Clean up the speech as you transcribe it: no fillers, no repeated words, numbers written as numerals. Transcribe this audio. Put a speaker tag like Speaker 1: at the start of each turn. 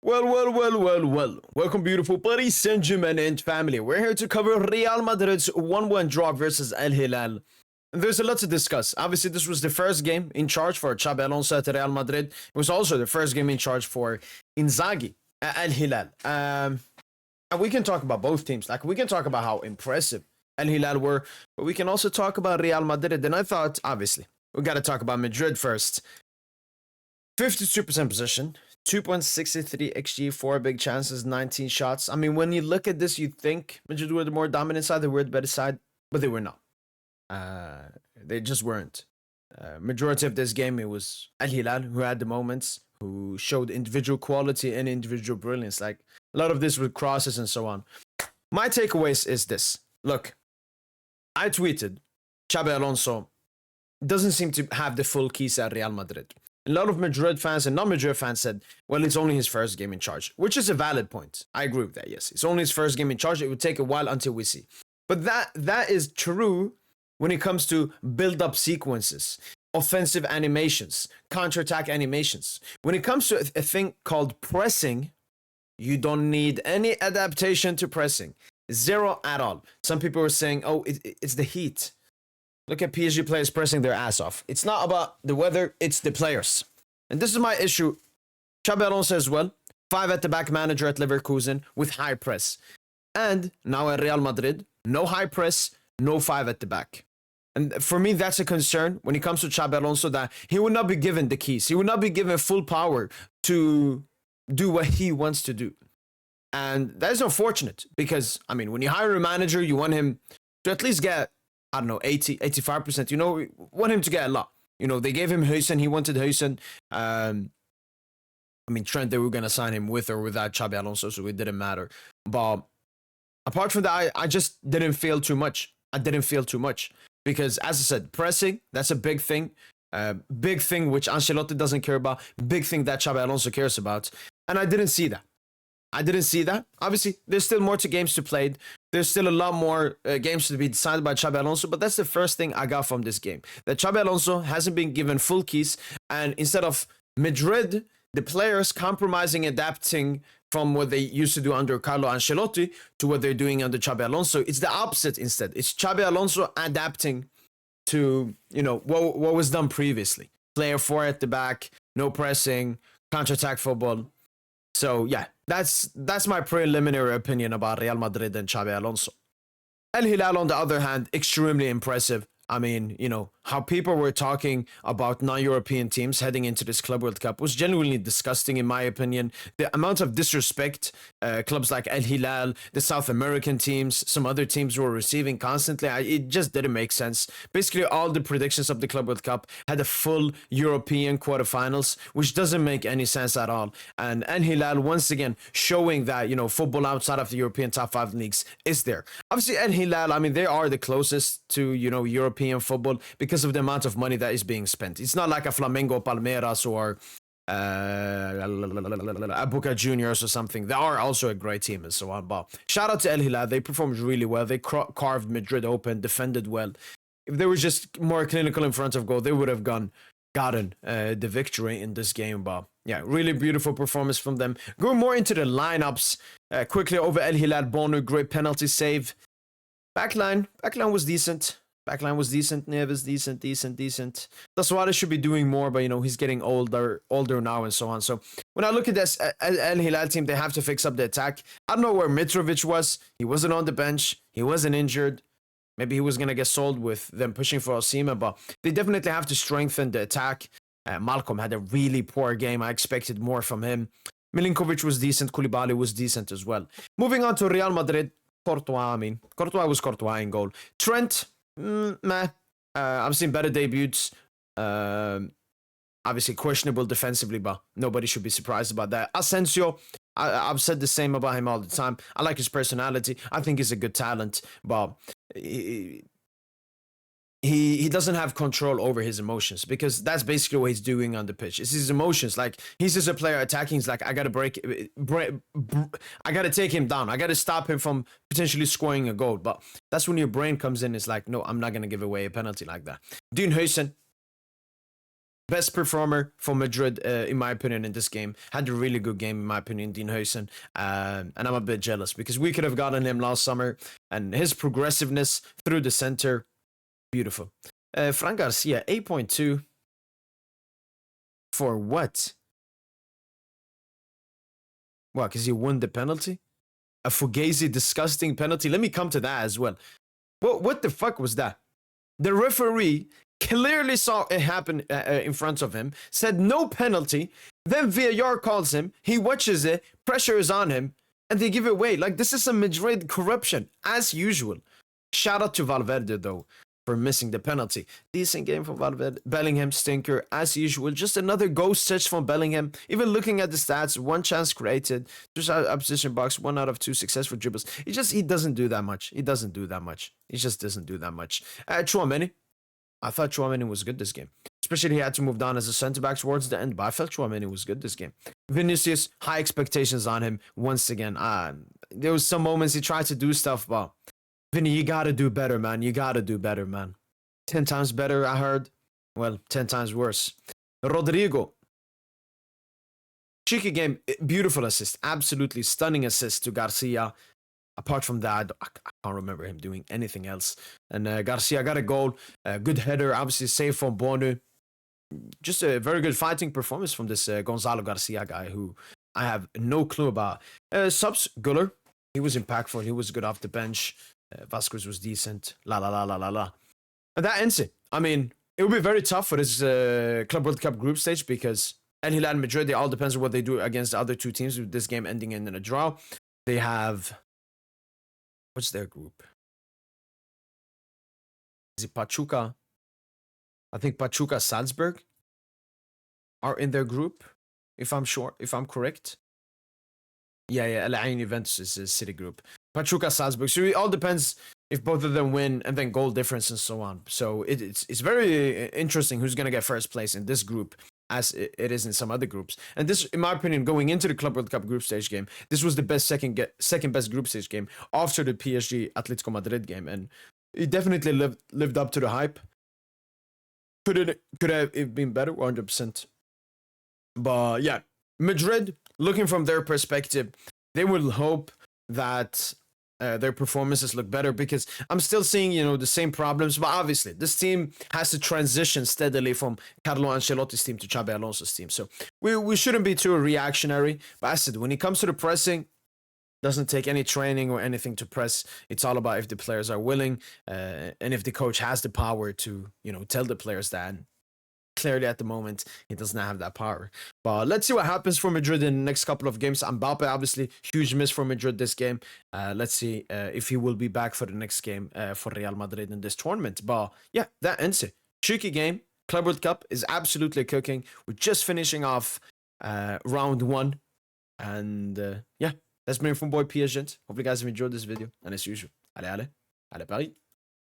Speaker 1: Well. Welcome, beautiful Paris Saint-Germain and family. We're here to cover Real Madrid's 1-1 draw versus El Hilal. And there's a lot to discuss. Obviously, this was the first game in charge for Xabi Alonso at Real Madrid. It was also the first game in charge for Inzaghi at El Hilal. And we can talk about both teams. Like, we can talk about how impressive El Hilal were, but we can also talk about Real Madrid. And I thought, obviously, we got to talk about Madrid first. 52% possession, 2.63 XG, 4 big chances, 19 shots. I mean, when you look at this, you think Madrid were the more dominant side, they were the better side, but they were not. They just weren't. Majority of this game, it was Al Hilal who had the moments, who showed individual quality and individual brilliance. Like, a lot of this with crosses and so on. My takeaways is this. Look, I tweeted, Xabi Alonso doesn't seem to have the full keys at Real Madrid. A lot of Madrid fans and non-Madrid fans said, well, it's only his first game in charge, which is a valid point. I agree with that, yes. It's only his first game in charge. It would take a while until we see. But that is true when it comes to build-up sequences, offensive animations, counter-attack animations. When it comes to a thing called pressing, you don't need any adaptation to pressing. Zero at all. Some people were saying, oh, it's the heat. Look at PSG players pressing their ass off. It's not about the weather, it's the players. And this is my issue. Xabi Alonso as well, 5 at the back manager at Leverkusen with high press. And now at Real Madrid, no high press, no 5 at the back. And for me, that's a concern when it comes to Xabi Alonso, that he would not be given the keys. He would not be given full power to do what he wants to do. And that is unfortunate because, I mean, when you hire a manager, you want him to at least get, I don't know, 80, 85%. You know, want him to get a lot. You know, they gave him Hussein. He wanted Hussein. I mean, Trent, they were going to sign him with or without Xabi Alonso, so it didn't matter. But apart from that, I just didn't feel too much. I didn't feel too much. Because, as I said, pressing, that's a big thing. Big thing which Ancelotti doesn't care about. Big thing that Xabi Alonso cares about. And I didn't see that. Obviously, there's still more to games to play. There's still a lot more games to be decided by Xabi Alonso, but that's the first thing I got from this game. That Xabi Alonso hasn't been given full keys, and instead of Madrid, the players compromising, adapting from what they used to do under Carlo Ancelotti to what they're doing under Xabi Alonso, it's the opposite instead. It's Xabi Alonso adapting to, you know, what was done previously. Player 4 at the back, no pressing, counter-attack football. So, yeah, that's my preliminary opinion about Real Madrid and Xabi Alonso. El Hilal, on the other hand, extremely impressive. I mean, you know, how people were talking about non-European teams heading into this Club World Cup was genuinely disgusting, in my opinion. The amount of disrespect clubs like El Hilal, the South American teams, some other teams were receiving constantly, it just didn't make sense. Basically, all the predictions of the Club World Cup had a full European quarterfinals, which doesn't make any sense at all. And El Hilal, once again, showing that, you know, football outside of the European top 5 leagues is there. Obviously, El Hilal, I mean, they are the closest to, you know, European football because of the amount of money that is being spent. It's not like a Flamengo, Palmeiras, or Boca Juniors or something. They are also a great team and so on. But shout out to El Hilal. They performed really well. They carved Madrid open, defended well. If they were just more clinical in front of goal, they would have gotten the victory in this game. But yeah, really beautiful performance from them. Going more into the lineups quickly over El Hilal. Bono, great penalty save. Backline was decent. Neves decent. That's why they should be doing more, but you know, he's getting older now and so on. So when I look at this El Hilal team, they have to fix up the attack. I don't know where Mitrovic was. He wasn't on the bench. He wasn't injured. Maybe he was going to get sold with them pushing for Osimhen, but they definitely have to strengthen the attack. Malcolm had a really poor game. I expected more from him. Milinkovic was decent. Koulibaly was decent as well. Moving on to Real Madrid. Courtois was Courtois in goal. Trent, meh. I've seen better debuts. Obviously questionable defensively, but nobody should be surprised about that. Asensio, I've said the same about him all the time. I like his personality. I think he's a good talent, but he doesn't have control over his emotions, because that's basically what he's doing on the pitch. It's his emotions. Like, he's just a player attacking. He's like, I gotta I gotta take him down. I gotta stop him from potentially scoring a goal. But that's when your brain comes in. It's like, no, I'm not gonna give away a penalty like that. Dean Hussein, Best performer for Madrid, in my opinion, in this game. Had a really good game, in my opinion, Dean Huysen. And I'm a bit jealous because we could have gotten him last summer. And his progressiveness through the center, beautiful. Fran Garcia, 8.2. For what? What, because he won the penalty? A Fugazi disgusting penalty? Let me come to that as well. What the fuck was that? The referee clearly saw it happen in front of him, said no penalty, then VAR calls him, he watches it, pressure is on him, and they give it away. Like, this is a Madrid corruption, as usual. Shout out to Valverde, though, for missing the penalty. Decent game from Valverde. Bellingham, stinker, as usual. Just another ghost touch from Bellingham. Even looking at the stats, 1 chance created, just out of opposition box, 1 out of 2 successful dribbles. He doesn't do that much. He just doesn't do that much. Chouameni. I thought Chouameni was good this game. Especially he had to move down as a centre-back towards the end, but I felt Chouameni was good this game. Vinicius, high expectations on him once again. There was some moments he tried to do stuff, but Vinny, you gotta do better, man. 10 times better, I heard. Well, 10 times worse. Rodrigo. Cheeky game, beautiful assist. Absolutely stunning assist to Garcia. Apart from that, I can't remember him doing anything else. And Garcia got a goal. Good header, obviously save from Bono. Just a very good fighting performance from this Gonzalo Garcia guy, who I have no clue about. Subs, Guller. He was impactful. He was good off the bench. Vasquez was decent. La. And that ends it. I mean, it will be very tough for this Club World Cup group stage because El Hilal and Madrid, it all depends on what they do against the other two teams, with this game ending in a draw. They have... What's their group? Is it Pachuca? I think Pachuca, Salzburg are in their group, if I'm correct. Yeah, El Ain Juventus is a city group. Pachuca, Salzburg. So it all depends if both of them win, and then goal difference and so on. So it's very interesting who's going to get first place in this group, as it is in some other groups. And this, in my opinion, going into the Club World Cup group stage game, this was the best second best group stage game after the PSG Atletico Madrid game, and it definitely lived up to the hype. Could have been better, 100%. But yeah, Madrid, looking from their perspective, they will hope that their performances look better, because I'm still seeing, the same problems. But obviously, this team has to transition steadily from Carlo Ancelotti's team to Xabi Alonso's team. So we shouldn't be too reactionary. But I said, when it comes to the pressing, doesn't take any training or anything to press. It's all about if the players are willing, and if the coach has the power to, tell the players that. And clearly, at the moment, he does not have that power. But let's see what happens for Madrid in the next couple of games. Mbappe, obviously, huge miss for Madrid this game. Let's see if he will be back for the next game for Real Madrid in this tournament. But yeah, that ends it. Tricky game. Club World Cup is absolutely cooking. We're just finishing off round 1. And yeah, that's been from boy P Agent. Hope you guys have enjoyed this video. And as usual, allez, Paris.